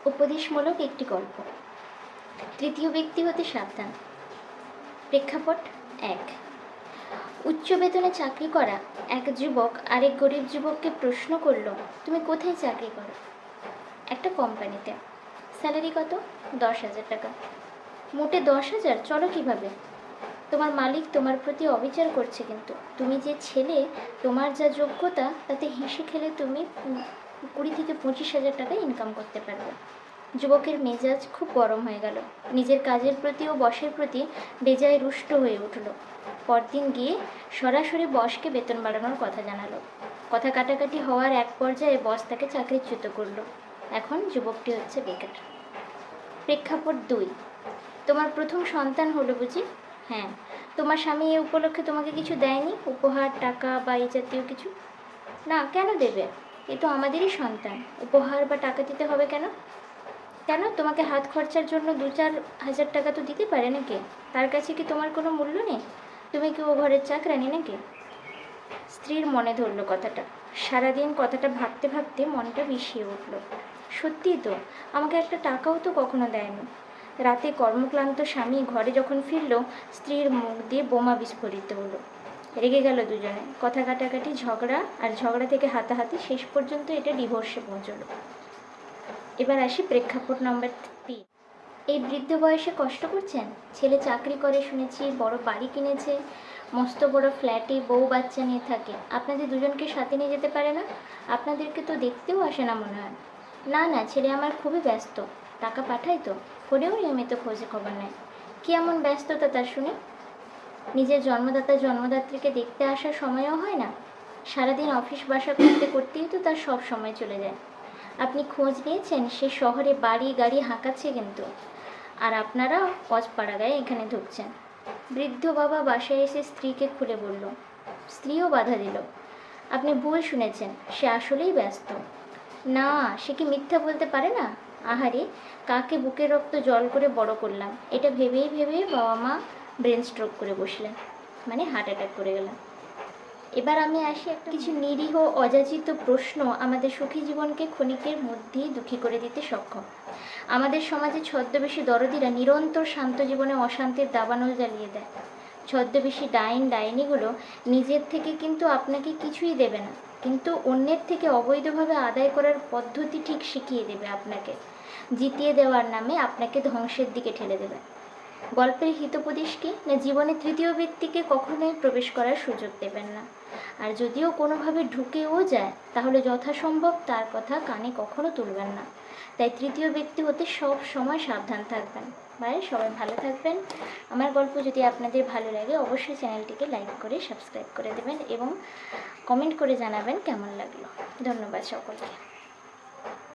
উপদেশমূলক একটি গল্প। তৃতীয় ব্যক্তি হতে সাবধান। প্রেক্ষাপট 1। উচ্চ বেতনে চাকরি করা এক যুবক আরেক গরিব যুবককে প্রশ্ন করল, তুমি কোথায় চাকরি করো? একটা কোম্পানিতে। স্যালারি কত? 10,000 টাকা। মোটে 10,000? চলো কিভাবে? তোমার মালিক তোমার প্রতি অবিচার করছে, কিন্তু তুমি যে ছেলে, তোমার যা যোগ্যতা তাতে হেসে খেলে তুমি 20 থেকে 25,000 টাকা ইনকাম করতে পারবে। যুবকের মেজাজ খুব গরম হয়ে গেল। নিজের কাজের প্রতি ও বসের প্রতি বেজায় রুষ্ট হয়ে উঠল। পরদিন গিয়ে সরাসরি বসকে বেতন বাড়ানোর কথা জানালো। কথা কাটাকাটি হওয়ার এক পর্যায়ে বস তাকে চাকরিচ্যুত করল। এখন যুবকটি হচ্ছে বেকার। প্রেক্ষাপট 2। তোমার প্রথম সন্তান হলো বুঝি? হ্যাঁ। তোমার স্বামী এ উপলক্ষে তোমাকে কিছু দেয়নি, উপহার, টাকা বা এই জাতীয় কিছু? না, কেন দেবে? এ তো আমাদেরই সন্তান, উপহার বা টাকা দিতে হবে কেন? কেন, তোমাকে হাত খরচার জন্য 2-4 হাজার টাকা তো দিতে পারে নাকি? তার কাছে কি তোমার কোনো মূল্য নেই? তুমি কি ও ঘরের চাকরানি নাকি? স্ত্রীর মনে ধরল কথাটা। সারাদিন কথাটা ভাবতে ভাবতে মনটা বিষিয়ে উঠল। সত্যিই তো, আমাকে একটা টাকাও তো কখনো দেয়নি। রাতে কর্মক্লান্ত স্বামী ঘরে যখন ফিরল, স্ত্রীর মুখ দিয়ে বোমা বিস্ফোরিত হলো। রেগে গেল দুজনে। কথা কাটাকাটি, ঝগড়া, আর ঝগড়া থেকে হাতাহাতি, শেষ পর্যন্ত এটা ডিভোর্সে পৌঁছলো। এবার আসি প্রেক্ষাপট নম্বর 3। এই বৃদ্ধ বয়সে কষ্ট করছেন। ছেলে চাকরি করে শুনেছি, বড় বাড়ি কিনেছে, মস্ত বড় ফ্ল্যাটে বউ বাচ্চা নিয়ে থাকে। আপনাদের দুজনকে সাথে নিয়ে যেতে পারে না? আপনাদেরকে তো দেখতেও আসে না মনে হয়। না না, ছেলে আমার খুবই ব্যস্ত। টাকা পাঠায় তো, ফোনেও নিয়মিত খোঁজে খবর নেয়। কী এমন ব্যস্ততা তার শুনি? নিজের জন্মদাতা জন্মদাত্রীকে দেখতে আসার সময়ও হয় না। সারাদিন অফিস বাসা করতে করতেই তো তার সব সময় চলে যায়। আপনি খোঁজ নিয়েছেন? সে শহরে বাড়ি গাড়ি হাঁকাচ্ছে কিন্তু, আর আপনারা অজপাড়া গায়ে এখানে ঢুকছেন। বৃদ্ধ বাবা বাসায় এসে স্ত্রীকে খুলে বলল। স্ত্রীও বাধা দিল। আপনি ভুল শুনেছেন, সে আসলেই ব্যস্ত। না, সে কি মিথ্যা বলতে পারে না? আহারে, কাকে বুকের রক্ত জল করে বড় করলাম, এটা ভেবেই ভেবেই বাবা মা ব্রেন স্ট্রোক করে বসলেন, মানে হার্ট অ্যাটাক করে গেলেন। এবার আমি আসি কিছু নিরীহ অযাচিত প্রশ্ন আমাদের সুখী জীবনকে ক্ষণিকের মধ্যেই দুঃখী করে দিতে সক্ষম। আমাদের সমাজে ছদ্মবেশী দরদিরা নিরন্তর শান্ত জীবনে অশান্তির দাবানল জ্বালিয়ে দেয়। ছদ্মবেশী ডাইনিগুলো নিজের থেকে কিন্তু আপনাকে কিছুই দেবে না, কিন্তু অন্যের থেকে অবৈধভাবে আদায় করার পদ্ধতি ঠিক শিখিয়ে দেবে আপনাকে। জিতিয়ে দেওয়ার নামে আপনাকে ধ্বংসের দিকে ঠেলে দেবে। গল্পের হিতোপদেশ কি? না, জীবনে তৃতীয় ব্যক্তিকে কখনোই প্রবেশ করার সুযোগ দেবেন না। আর যদিও কোনোভাবে ঢুকেও যায়, তাহলে যথাসম্ভব তার কথা কানে কখনো তুলবেন না। তাই তৃতীয় ব্যক্তি হতে সব সময় সাবধান থাকবেন। বাই, সবাই ভালো থাকবেন। আমার গল্প যদি আপনাদের ভালো লাগে, অবশ্যই চ্যানেলটিকে লাইক করে সাবস্ক্রাইব করে দেবেন এবং কমেন্ট করে জানাবেন কেমন লাগলো। ধন্যবাদ সকলকে।